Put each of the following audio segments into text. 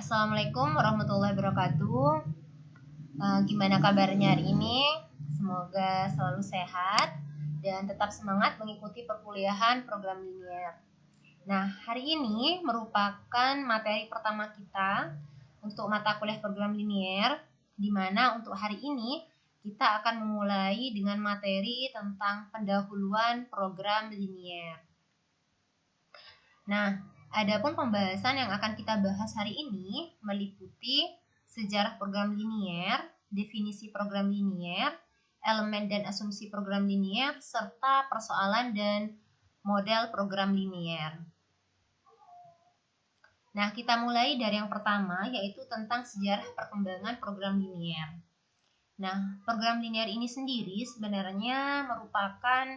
Assalamualaikum warahmatullahi wabarakatuh. Gimana kabarnya hari ini? Semoga selalu sehat dan tetap semangat mengikuti perkuliahan program linear. Nah, hari ini merupakan materi pertama kita untuk mata kuliah program linear, di mana untuk hari ini kita akan memulai dengan materi tentang pendahuluan program linear. Nah, adapun pembahasan yang akan kita bahas hari ini meliputi sejarah program linear, definisi program linear, elemen dan asumsi program linear, serta persoalan dan model program linear. Nah, kita mulai dari yang pertama, yaitu tentang sejarah perkembangan program linear. Nah, program linear ini sendiri sebenarnya merupakan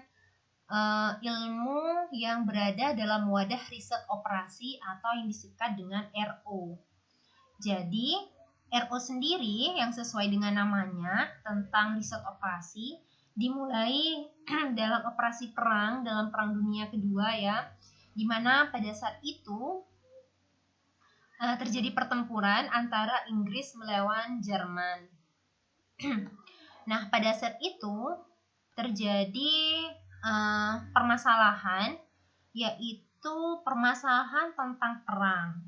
ilmu yang berada dalam wadah riset operasi atau yang disingkat dengan RO. Jadi, RO sendiri yang sesuai dengan namanya tentang riset operasi dimulai dalam operasi perang, dalam Perang Dunia Kedua ya, di mana pada saat itu terjadi pertempuran antara Inggris melawan Jerman. Nah, pada saat itu terjadi permasalahan, yaitu permasalahan tentang perang,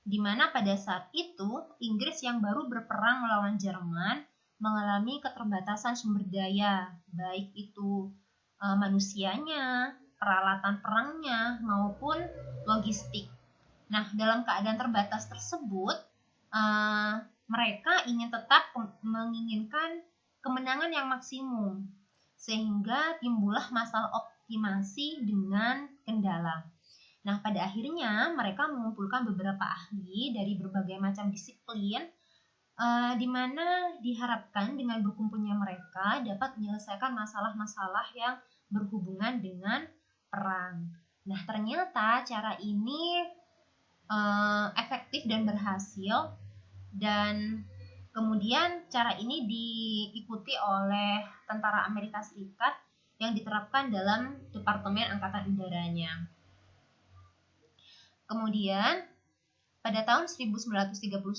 di mana pada saat itu Inggris yang baru berperang melawan Jerman mengalami keterbatasan sumber daya, baik itu manusianya, peralatan perangnya, maupun logistik. Nah, dalam keadaan terbatas tersebut, mereka ingin tetap menginginkan kemenangan yang maksimum, sehingga timbullah masalah optimasi dengan kendala. Nah, pada akhirnya mereka mengumpulkan beberapa ahli dari berbagai macam disiplin, di mana diharapkan dengan berkumpulnya mereka dapat menyelesaikan masalah-masalah yang berhubungan dengan perang. Nah, ternyata cara ini efektif dan berhasil, dan kemudian cara ini diikuti oleh tentara Amerika Serikat yang diterapkan dalam Departemen Angkatan Udaranya. Kemudian pada tahun 1939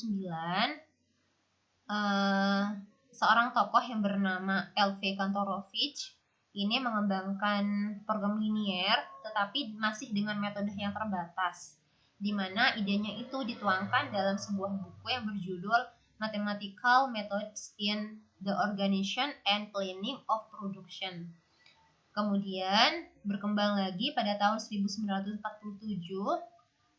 seorang tokoh yang bernama L.V. Kantorovich ini mengembangkan program linear tetapi masih dengan metode yang terbatas, di mana idenya itu dituangkan dalam sebuah buku yang berjudul Mathematical Methods in the Organization and Planning of Production. Kemudian berkembang lagi pada tahun 1947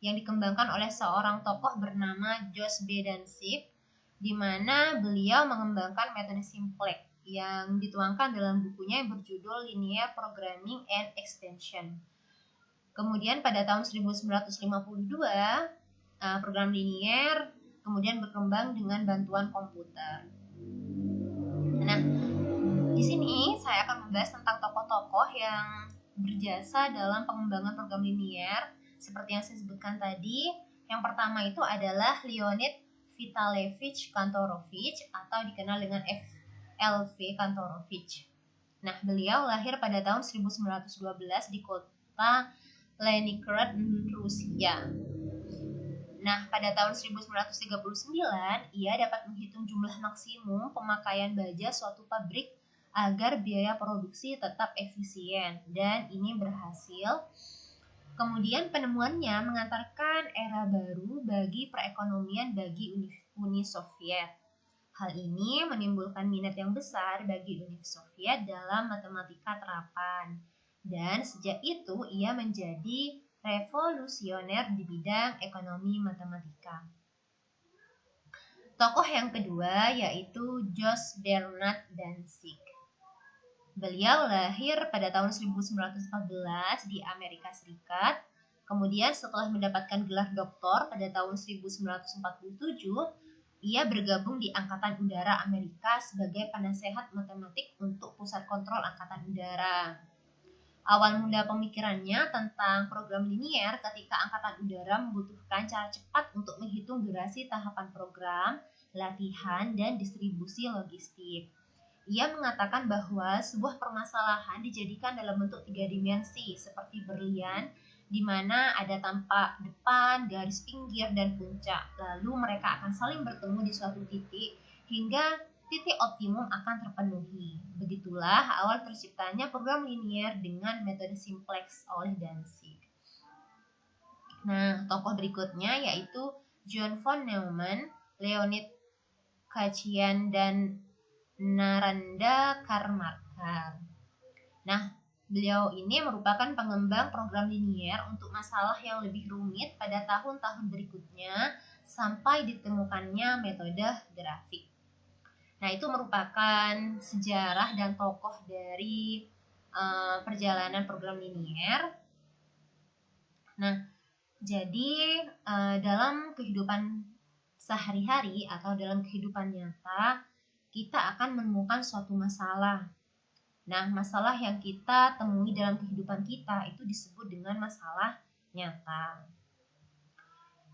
yang dikembangkan oleh seorang tokoh bernama Jos B. Danzig, di mana beliau mengembangkan metode simplex yang dituangkan dalam bukunya yang berjudul Linear Programming and Extension. Kemudian pada tahun 1952 program linear kemudian berkembang dengan bantuan komputer. Nah, di sini saya akan membahas tentang tokoh-tokoh yang berjasa dalam pengembangan program linear seperti yang saya sebutkan tadi. Yang pertama itu adalah Leonid Vitalevich Kantorovich atau dikenal dengan L.V. Kantorovich. Nah, beliau lahir pada tahun 1912 di kota Leningrad, Rusia. Nah, pada tahun 1939, ia dapat menghitung jumlah maksimum pemakaian baja suatu pabrik agar biaya produksi tetap efisien, dan ini berhasil. Kemudian penemuannya mengantarkan era baru bagi perekonomian bagi Uni Soviet. Hal ini menimbulkan minat yang besar bagi Uni Soviet dalam matematika terapan, dan sejak itu ia menjadi revolusioner di bidang ekonomi matematika. Tokoh yang kedua yaitu Jos Bernard Danzig. Beliau lahir pada tahun 1914 di Amerika Serikat. Kemudian setelah mendapatkan gelar doktor pada tahun 1947, ia bergabung di Angkatan Udara Amerika sebagai penasehat matematik untuk Pusat Kontrol Angkatan Udara. Awal mula pemikirannya tentang program linear ketika Angkatan Udara membutuhkan cara cepat untuk menghitung durasi tahapan program, latihan, dan distribusi logistik. Ia mengatakan bahwa sebuah permasalahan dijadikan dalam bentuk 3 dimensi seperti berlian di mana ada tampak depan, garis pinggir, dan puncak. Lalu mereka akan saling bertemu di suatu titik hingga titik optimum akan terpenuhi. Begitulah awal terciptanya program linier dengan metode simplex oleh Danzig. Nah, tokoh berikutnya yaitu John von Neumann, Leonid Khachiyan, dan Narendra Karmakar. Nah, beliau ini merupakan pengembang program linier untuk masalah yang lebih rumit pada tahun-tahun berikutnya sampai ditemukannya metode grafik. Nah, itu merupakan sejarah dan tokoh dari perjalanan program linier. Nah, jadi dalam kehidupan sehari-hari atau dalam kehidupan nyata, kita akan menemukan suatu masalah. Nah, masalah yang kita temui dalam kehidupan kita itu disebut dengan masalah nyata.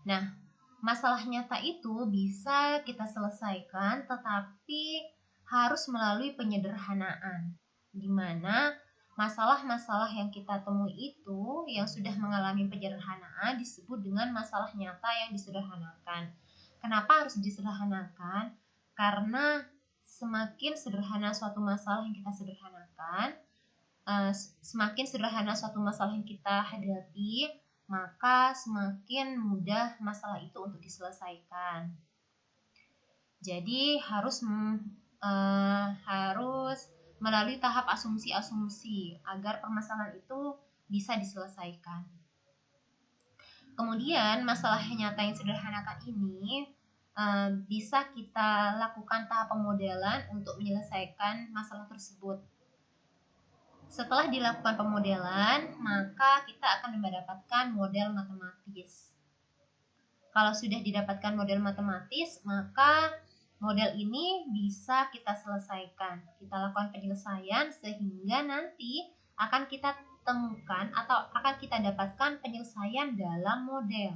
Nah, masalah nyata itu bisa kita selesaikan, tetapi harus melalui penyederhanaan, di mana masalah-masalah yang kita temui itu yang sudah mengalami penyederhanaan disebut dengan masalah nyata yang disederhanakan. Kenapa harus disederhanakan? Karena semakin sederhana suatu masalah yang kita sederhanakan, semakin sederhana suatu masalah yang kita hadapi, maka semakin mudah masalah itu untuk diselesaikan. Jadi harus melalui tahap asumsi-asumsi agar permasalahan itu bisa diselesaikan. Kemudian masalah nyata yang sederhanakan ini bisa kita lakukan tahap pemodelan untuk menyelesaikan masalah tersebut. Setelah dilakukan pemodelan, maka kita akan mendapatkan model matematis. Kalau sudah didapatkan model matematis, maka model ini bisa kita selesaikan. Kita lakukan penyelesaian sehingga nanti akan kita temukan atau akan kita dapatkan penyelesaian dalam model.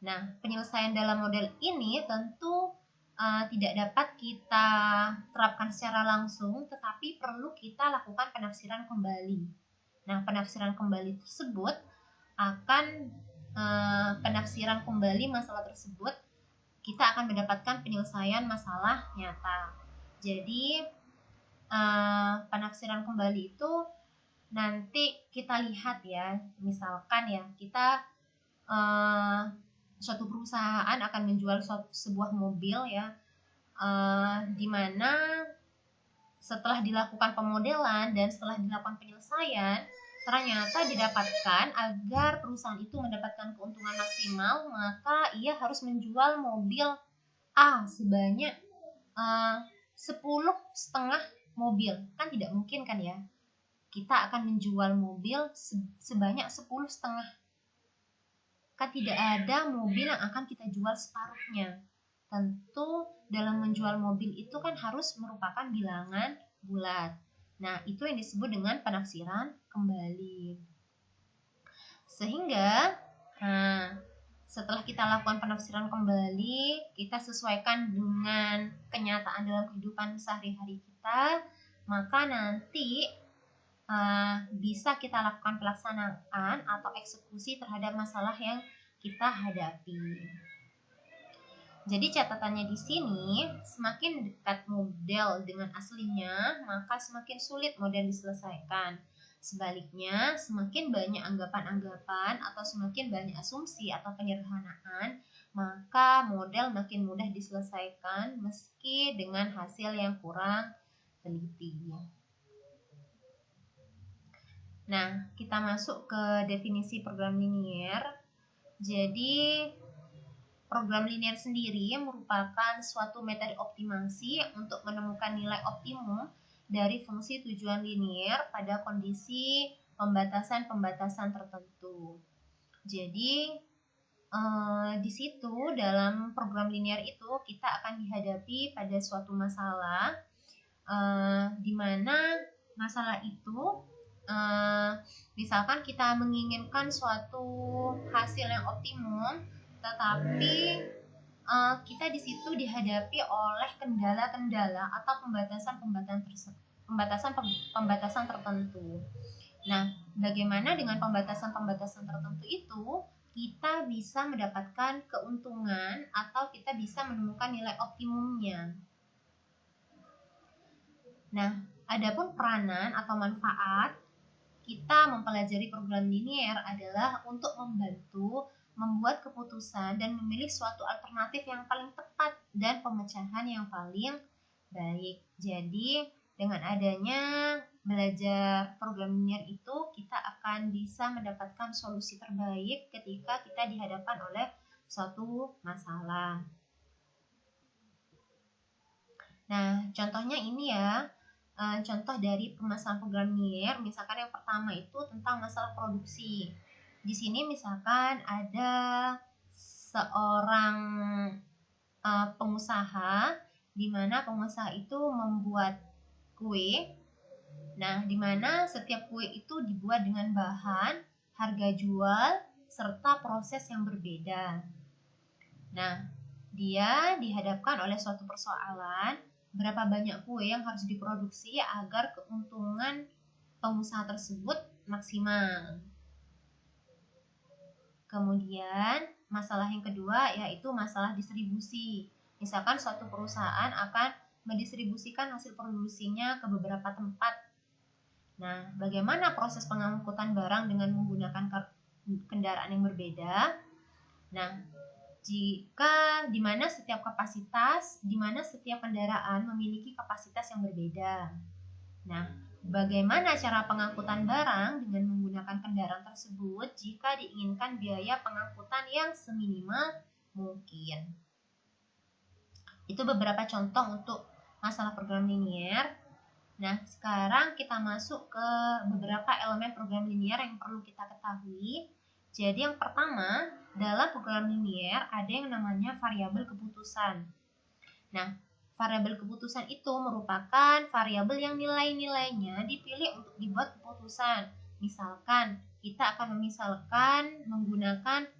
Nah, penyelesaian dalam model ini tentu tidak dapat kita terapkan secara langsung, tetapi perlu kita lakukan penafsiran kembali. Nah, penafsiran kembali tersebut akan penafsiran kembali masalah tersebut, kita akan mendapatkan penyelesaian masalah nyata. Jadi, penafsiran kembali itu nanti kita lihat ya, misalkan ya, kita suatu perusahaan akan menjual sebuah mobil ya, di mana setelah dilakukan pemodelan dan setelah dilakukan penyelesaian, ternyata didapatkan agar perusahaan itu mendapatkan keuntungan maksimal, maka ia harus menjual mobil A sebanyak 10,5 mobil. Kan tidak mungkin kan ya, kita akan menjual mobil sebanyak 10,5. Kan tidak ada mobil yang akan kita jual separuhnya. Tentu dalam menjual mobil itu kan harus merupakan bilangan bulat. Nah, itu yang disebut dengan penafsiran kembali. Sehingga setelah kita lakukan penafsiran kembali, kita sesuaikan dengan kenyataan dalam kehidupan sehari-hari kita, maka nanti bisa kita lakukan pelaksanaan atau eksekusi terhadap masalah yang kita hadapi. Jadi catatannya di sini, semakin dekat model dengan aslinya, maka semakin sulit model diselesaikan. Sebaliknya, semakin banyak anggapan-anggapan atau semakin banyak asumsi atau penyederhanaan, maka model makin mudah diselesaikan meski dengan hasil yang kurang teliti. Nah, kita masuk ke definisi program linier. Jadi, program linier sendiri merupakan suatu metode optimasi untuk menemukan nilai optimum dari fungsi tujuan linier pada kondisi pembatasan-pembatasan tertentu. Jadi, di situ dalam program linier itu kita akan dihadapi pada suatu masalah, di mana masalah itu misalkan kita menginginkan suatu hasil yang optimum, tetapi kita di situ dihadapi oleh kendala-kendala atau pembatasan tertentu. Nah, bagaimana dengan pembatasan-pembatasan tertentu itu kita bisa mendapatkan keuntungan atau kita bisa menemukan nilai optimumnya. Nah, adapun peranan atau manfaat kita mempelajari program linear adalah untuk membantu membuat keputusan dan memilih suatu alternatif yang paling tepat dan pemecahan yang paling baik. Jadi, dengan adanya belajar program linear itu, kita akan bisa mendapatkan solusi terbaik ketika kita dihadapkan oleh suatu masalah. Nah, contohnya ini ya, contoh dari permasalahan program linear, misalkan yang pertama itu tentang masalah produksi. Di sini misalkan ada seorang pengusaha, di mana pengusaha itu membuat kue. Nah, di mana setiap kue itu dibuat dengan bahan, harga jual, serta proses yang berbeda. Nah, dia dihadapkan oleh suatu persoalan, berapa banyak kue yang harus diproduksi agar keuntungan pengusaha tersebut maksimal. Kemudian, masalah yang kedua yaitu masalah distribusi. Misalkan suatu perusahaan akan mendistribusikan hasil produksinya ke beberapa tempat. Nah, bagaimana proses pengangkutan barang dengan menggunakan kendaraan yang berbeda? Nah, jika di mana setiap kendaraan memiliki kapasitas yang berbeda. Nah, bagaimana cara pengangkutan barang dengan menggunakan kendaraan tersebut jika diinginkan biaya pengangkutan yang seminimal mungkin? Itu beberapa contoh untuk masalah program linear. Nah, sekarang kita masuk ke beberapa elemen program linear yang perlu kita ketahui. Jadi yang pertama, dalam program linear ada yang namanya variabel keputusan. Nah, variabel keputusan itu merupakan variabel yang nilai-nilainya dipilih untuk dibuat keputusan. Misalkan, kita akan menggunakan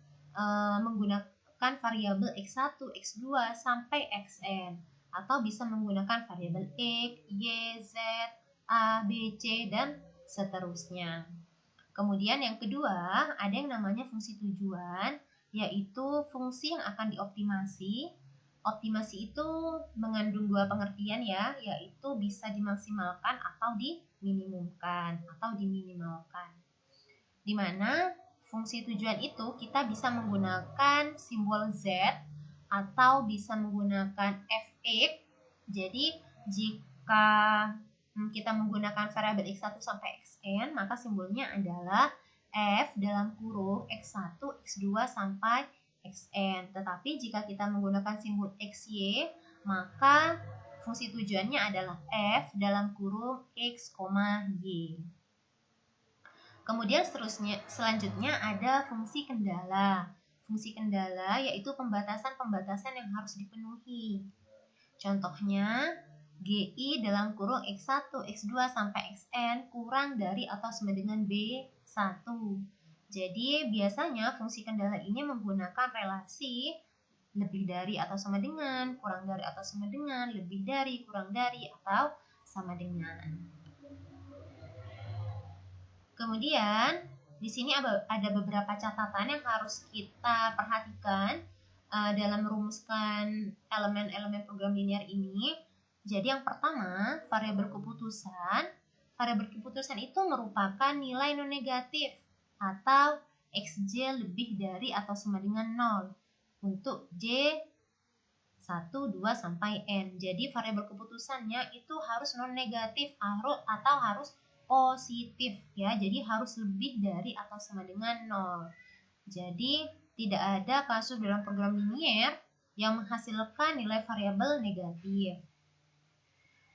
variabel x1, x2 sampai xn, atau bisa menggunakan variabel x, y, z, a, b, c, dan seterusnya. Kemudian yang kedua, ada yang namanya fungsi tujuan, yaitu fungsi yang akan dioptimasi. Optimasi itu mengandung dua pengertian ya, yaitu bisa dimaksimalkan atau diminimumkan atau diminimalkan. Di mana fungsi tujuan itu kita bisa menggunakan simbol Z atau bisa menggunakan fx. Jadi jika kita menggunakan variabel x1 sampai xn, maka simbolnya adalah f dalam kurung x1, x2 sampai xn. Tetapi jika kita menggunakan simbol xy, maka fungsi tujuannya adalah f dalam kurung x, y. Kemudian selanjutnya ada fungsi kendala. Fungsi kendala yaitu pembatasan-pembatasan yang harus dipenuhi. Contohnya, GI dalam kurung X1, X2 sampai Xn kurang dari atau sama dengan B1. Jadi, biasanya fungsi kendala ini menggunakan relasi lebih dari atau sama dengan, kurang dari atau sama dengan, lebih dari, kurang dari, atau sama dengan. Kemudian, di sini ada beberapa catatan yang harus kita perhatikan dalam merumuskan elemen-elemen program linear ini. Jadi yang pertama, variabel keputusan. Variabel keputusan itu merupakan nilai non negatif atau xj lebih dari atau sama dengan 0 untuk j 1, 2, sampai n. Jadi variabel keputusannya itu harus non negatif atau harus positif ya. Jadi harus lebih dari atau sama dengan 0. Jadi tidak ada kasus dalam program linear yang menghasilkan nilai variabel negatif.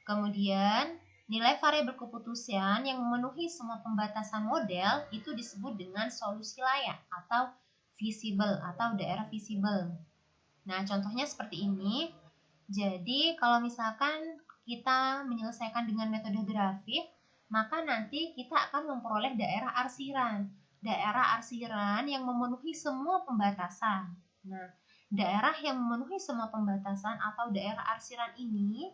Kemudian, nilai variabel keputusan yang memenuhi semua pembatasan model itu disebut dengan solusi layak atau visible atau daerah visible. Nah, contohnya seperti ini. Jadi, kalau misalkan kita menyelesaikan dengan metode grafik, maka nanti kita akan memperoleh daerah arsiran. Daerah arsiran yang memenuhi semua pembatasan. Nah, daerah yang memenuhi semua pembatasan atau daerah arsiran ini,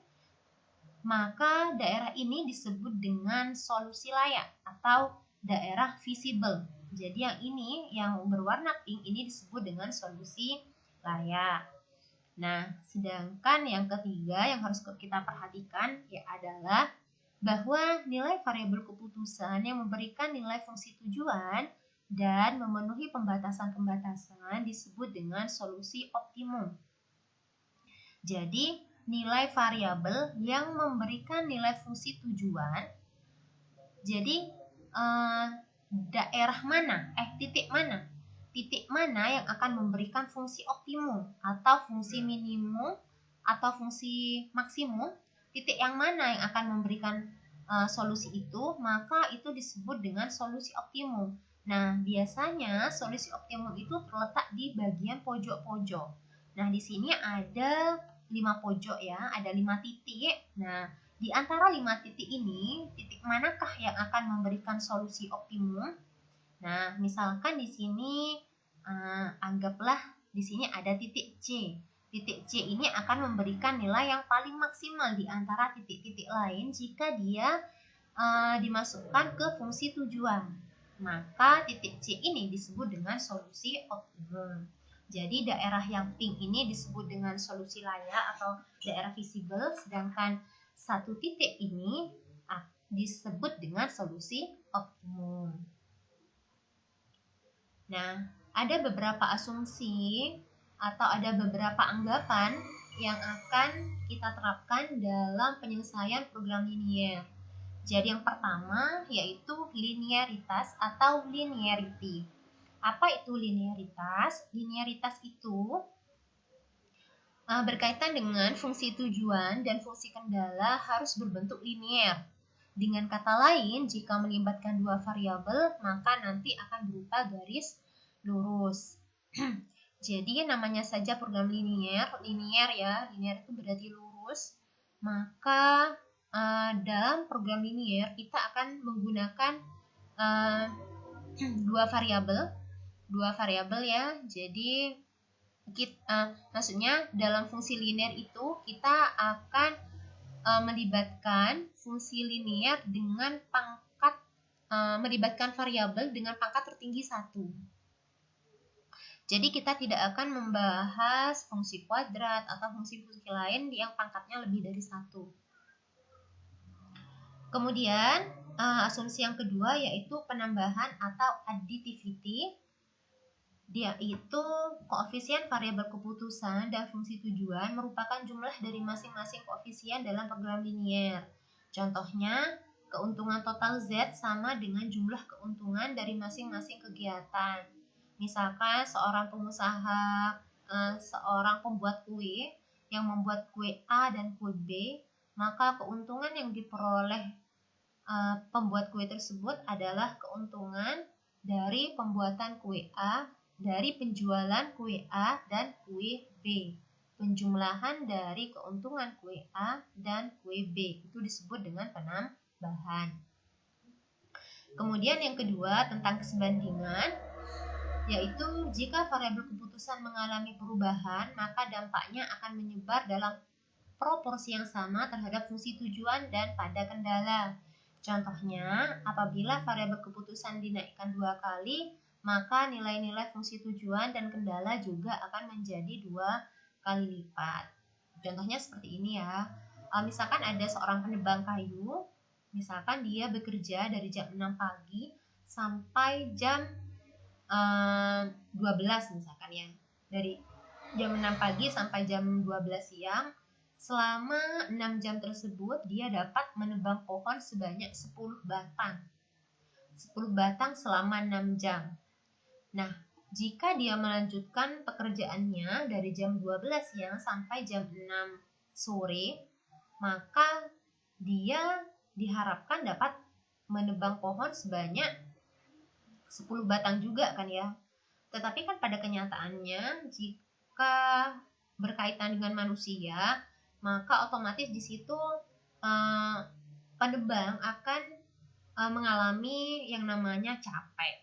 maka daerah ini disebut dengan solusi layak atau daerah visible. Jadi yang ini yang berwarna pink ini disebut dengan solusi layak. Nah, sedangkan yang ketiga yang harus kita perhatikan ya adalah bahwa nilai variabel keputusan yang memberikan nilai fungsi tujuan dan memenuhi pembatasan-pembatasan disebut dengan solusi optimum. Jadi, nilai variabel yang memberikan nilai fungsi tujuan, jadi daerah mana, titik mana yang akan memberikan fungsi optimum atau fungsi minimum atau fungsi maksimum, titik yang mana yang akan memberikan solusi itu, maka itu disebut dengan solusi optimum. Nah, biasanya solusi optimum itu terletak di bagian pojok-pojok. Nah, di sini ada 5 pojok ya, ada 5 titik. Nah, di antara 5 titik ini, titik manakah yang akan memberikan solusi optimum? Nah, misalkan di sini anggaplah di sini ada titik C. Titik C ini akan memberikan nilai yang paling maksimal di antara titik-titik lain jika dia dimasukkan ke fungsi tujuan. Maka titik C ini disebut dengan solusi optimum. Jadi daerah yang pink ini disebut dengan solusi layak atau daerah visible, sedangkan satu titik ini disebut dengan solusi optimum. Nah, ada beberapa asumsi atau ada beberapa anggapan yang akan kita terapkan dalam penyelesaian program linier. Jadi yang pertama yaitu linearitas atau linearity. Apa itu linearitas? Linearitas itu berkaitan dengan fungsi tujuan dan fungsi kendala harus berbentuk linier. Dengan kata lain, jika melibatkan dua variabel, maka nanti akan berupa garis lurus. Jadi namanya saja program linier ya, linier itu berarti lurus. Maka dalam program linier kita akan menggunakan dua variabel ya. Jadi maksudnya dalam fungsi linier itu kita akan melibatkan fungsi linier dengan pangkat melibatkan variabel dengan pangkat tertinggi 1. Jadi kita tidak akan membahas fungsi kuadrat atau fungsi-fungsi lain yang pangkatnya lebih dari 1. Kemudian asumsi yang kedua yaitu penambahan atau additivity. Dia itu koefisien variabel keputusan dan fungsi tujuan merupakan jumlah dari masing-masing koefisien dalam program linier. Contohnya, keuntungan total Z sama dengan jumlah keuntungan dari masing-masing kegiatan. Misalkan seorang pengusaha, seorang pembuat kue yang membuat kue A dan kue B, maka keuntungan yang diperoleh pembuat kue tersebut adalah keuntungan dari pembuatan kue A, dari penjualan kue A dan kue B. Penjumlahan dari keuntungan kue A dan kue B itu disebut dengan penambahan. Kemudian yang kedua tentang kesebandingan, yaitu jika variabel keputusan mengalami perubahan, maka dampaknya akan menyebar dalam proporsi yang sama terhadap fungsi tujuan dan pada kendala. Contohnya, apabila variabel keputusan dinaikkan 2 kali, maka nilai-nilai fungsi tujuan dan kendala juga akan menjadi 2 kali lipat. Contohnya seperti ini ya. Misalkan ada seorang penebang kayu, misalkan dia bekerja dari jam 6 pagi sampai jam 12 misalkan ya. Dari jam 6 pagi sampai jam 12 siang. Selama 6 jam tersebut, dia dapat menebang pohon sebanyak 10 batang. 10 batang selama 6 jam. Nah, jika dia melanjutkan pekerjaannya dari jam 12 siang sampai jam 6 sore, maka dia diharapkan dapat menebang pohon sebanyak 10 batang juga kan ya. Tetapi kan pada kenyataannya, jika berkaitan dengan manusia, maka otomatis di situ penebang akan mengalami yang namanya capek.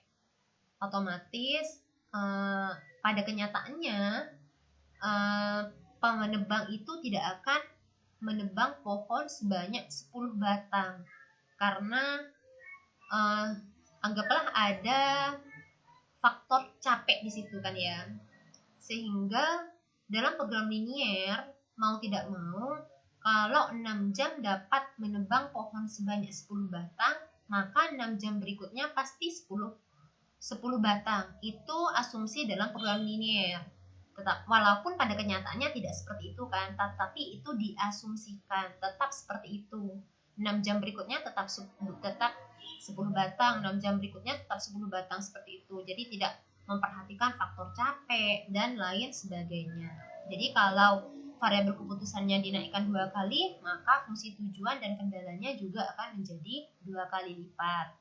Otomatis pada kenyataannya penebang itu tidak akan menebang pohon sebanyak 10 batang karena anggaplah ada faktor capek di situ kan ya. Sehingga dalam program linier, mau tidak mau, kalau 6 jam dapat menebang pohon sebanyak 10 batang, maka 6 jam berikutnya pasti 10 batang. Itu asumsi dalam program linier. Tetap, walaupun pada kenyataannya tidak seperti itu kan, tapi itu diasumsikan tetap seperti itu. 6 jam berikutnya tetap 10 batang, 6 jam berikutnya tetap 10 batang, seperti itu. Jadi tidak memperhatikan faktor capek dan lain sebagainya. Jadi kalau variabel keputusannya dinaikkan 2 kali, maka fungsi tujuan dan kendalanya juga akan menjadi 2 kali lipat.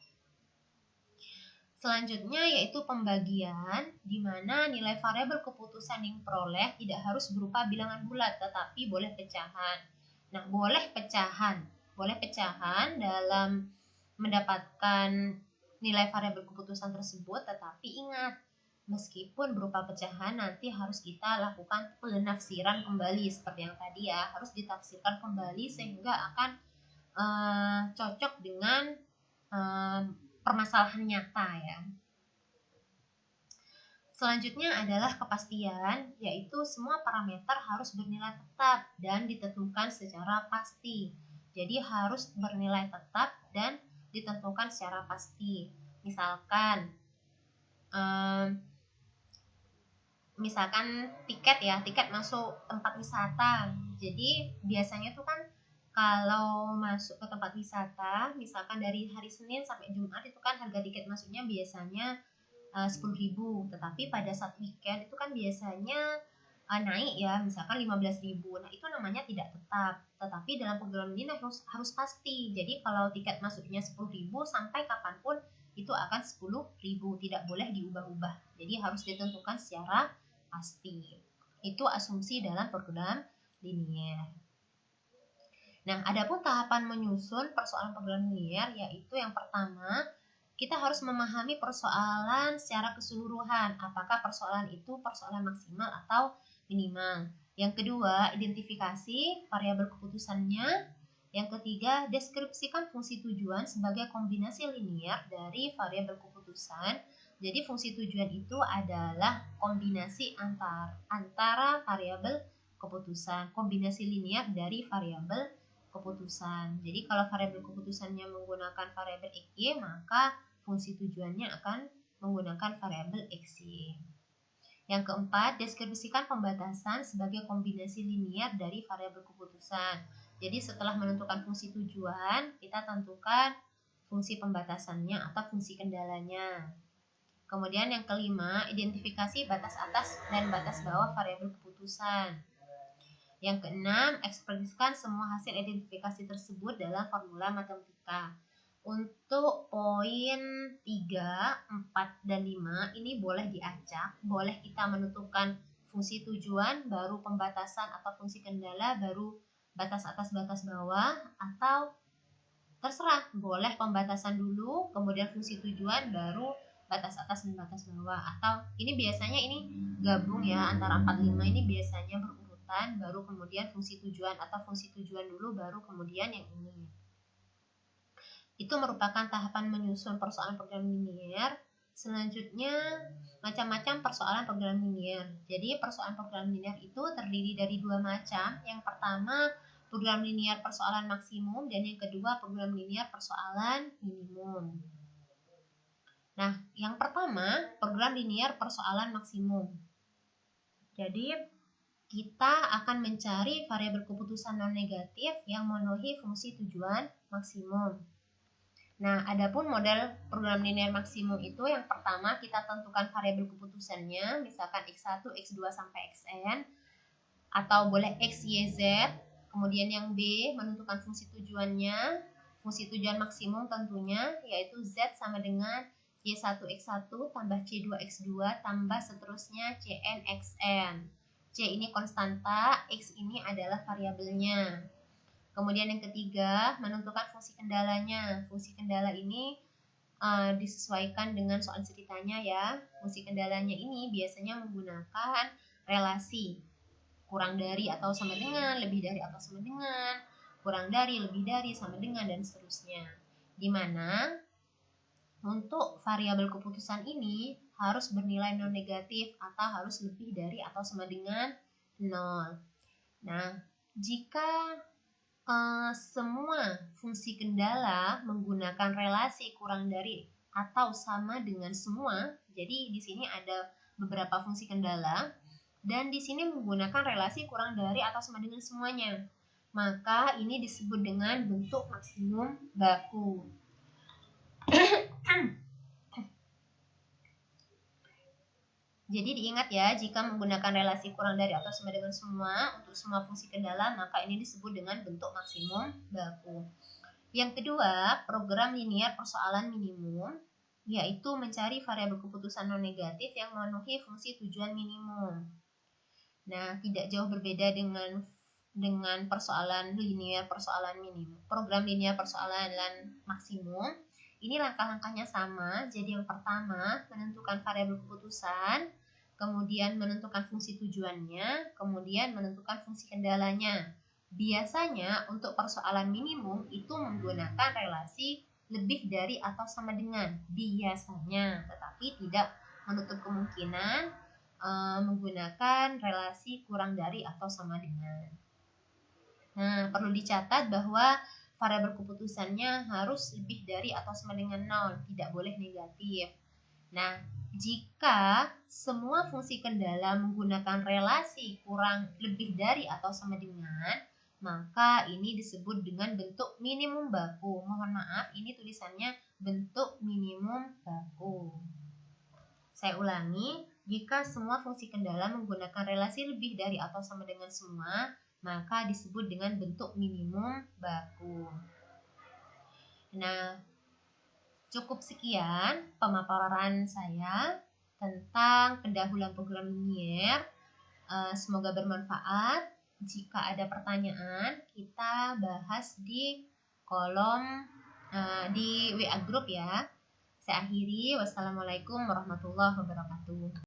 Selanjutnya yaitu pembagian, di mana nilai variabel keputusan yang diperoleh tidak harus berupa bilangan bulat, tetapi boleh pecahan. Nah, boleh pecahan dalam mendapatkan nilai variabel keputusan tersebut, tetapi ingat, meskipun berupa pecahan, nanti harus kita lakukan penafsiran kembali seperti yang tadi ya, harus ditafsirkan kembali sehingga akan cocok dengan permasalahan nyata ya. Selanjutnya adalah kepastian, yaitu semua parameter harus bernilai tetap dan ditentukan secara pasti. Jadi harus bernilai tetap dan ditentukan secara pasti. Misalkan tiket masuk tempat wisata. Jadi biasanya tuh kan kalau masuk ke tempat wisata, misalkan dari hari Senin sampai Jumat itu kan harga tiket masuknya biasanya 10.000, tetapi pada saat weekend itu kan biasanya naik ya, misalkan 15.000. Nah, itu namanya tidak tetap. Tetapi dalam program ini harus pasti. Jadi kalau tiket masuknya 10.000 sampai kapanpun itu akan 10.000, tidak boleh diubah-ubah. Jadi harus ditentukan secara pasti. Itu asumsi dalam program linier. Nah, adapun tahapan menyusun persoalan program linier, yaitu yang pertama, kita harus memahami persoalan secara keseluruhan. Apakah persoalan itu persoalan maksimal atau minimal. Yang kedua, identifikasi variabel keputusannya. Yang ketiga, deskripsikan fungsi tujuan sebagai kombinasi linier dari variabel keputusan. Jadi fungsi tujuan itu adalah kombinasi antara variabel keputusan, kombinasi linier dari variabel keputusan. Jadi kalau variabel keputusannya menggunakan variabel XY, maka fungsi tujuannya akan menggunakan variabel XY. Yang keempat, deskripsikan pembatasan sebagai kombinasi linier dari variabel keputusan. Jadi setelah menentukan fungsi tujuan, kita tentukan fungsi pembatasannya atau fungsi kendalanya. Kemudian yang kelima, identifikasi batas atas dan batas bawah variabel keputusan. Yang keenam, ekspresikan semua hasil identifikasi tersebut dalam formula matematika. Untuk poin 3, 4, dan 5 ini boleh diacak, boleh kita menentukan fungsi tujuan, baru pembatasan atau fungsi kendala, baru batas atas batas bawah, atau terserah, boleh pembatasan dulu, kemudian fungsi tujuan, baru batas atas dan batas bawah, atau ini biasanya ini gabung ya, antara 4, 5 ini biasanya berurutan, baru kemudian fungsi tujuan, atau fungsi tujuan dulu baru kemudian yang ini. Itu merupakan tahapan menyusun persoalan program linier. Selanjutnya, macam-macam persoalan program linier. Jadi persoalan program linier itu terdiri dari 2 macam. Yang pertama, program linier persoalan maksimum, dan yang kedua program linier persoalan minimum. Nah, yang pertama, program linier persoalan maksimum. Jadi, kita akan mencari variabel keputusan non-negatif yang memenuhi fungsi tujuan maksimum. Nah, adapun model program linier maksimum itu yang pertama kita tentukan variabel keputusannya, misalkan X1, X2, sampai Xn, atau boleh X, Y, Z. Kemudian yang B, menentukan fungsi tujuannya, fungsi tujuan maksimum tentunya, yaitu Z sama dengan Y1 X1 tambah C2 X2 tambah seterusnya Cn Xn. C ini konstanta, X ini adalah variabelnya. Kemudian yang ketiga, menentukan fungsi kendalanya. Fungsi kendala ini disesuaikan dengan soal ceritanya ya. Fungsi kendalanya ini biasanya menggunakan relasi kurang dari atau sama dengan, lebih dari atau sama dengan, kurang dari, lebih dari, sama dengan, dan seterusnya. Di mana Untuk variabel keputusan ini harus bernilai non negatif atau harus lebih dari atau sama dengan 0. Nah, jika semua fungsi kendala menggunakan relasi kurang dari atau sama dengan semua, jadi di sini ada beberapa fungsi kendala dan di sini menggunakan relasi kurang dari atau sama dengan semuanya, maka ini disebut dengan bentuk maksimum baku. Jadi diingat ya, jika menggunakan relasi kurang dari atau sama dengan semua untuk semua fungsi kendala, maka ini disebut dengan bentuk maksimum baku. Yang kedua, program linear persoalan minimum, yaitu mencari variabel keputusan non negatif yang memenuhi fungsi tujuan minimum. Nah, tidak jauh berbeda dengan persoalan linear persoalan minimum. Program linear persoalan maksimum, ini langkah-langkahnya sama. Jadi yang pertama, menentukan variabel keputusan, kemudian menentukan fungsi tujuannya, kemudian menentukan fungsi kendalanya. Biasanya untuk persoalan minimum itu menggunakan relasi lebih dari atau sama dengan, biasanya, tetapi tidak menutup kemungkinan menggunakan relasi kurang dari atau sama dengan. Nah, perlu dicatat bahwa variabel keputusannya harus lebih dari atau sama dengan 0, tidak boleh negatif. Nah, jika semua fungsi kendala menggunakan relasi kurang lebih dari atau sama dengan, maka ini disebut dengan bentuk minimum baku. Mohon maaf, ini tulisannya bentuk minimum baku. Saya ulangi, jika semua fungsi kendala menggunakan relasi lebih dari atau sama dengan semua, maka disebut dengan bentuk minimum baku. Nah, cukup sekian pemaparan saya tentang pendahuluan program linear. Semoga bermanfaat. Jika ada pertanyaan, kita bahas di kolom di WA Group ya. Saya akhiri, wassalamualaikum warahmatullahi wabarakatuh.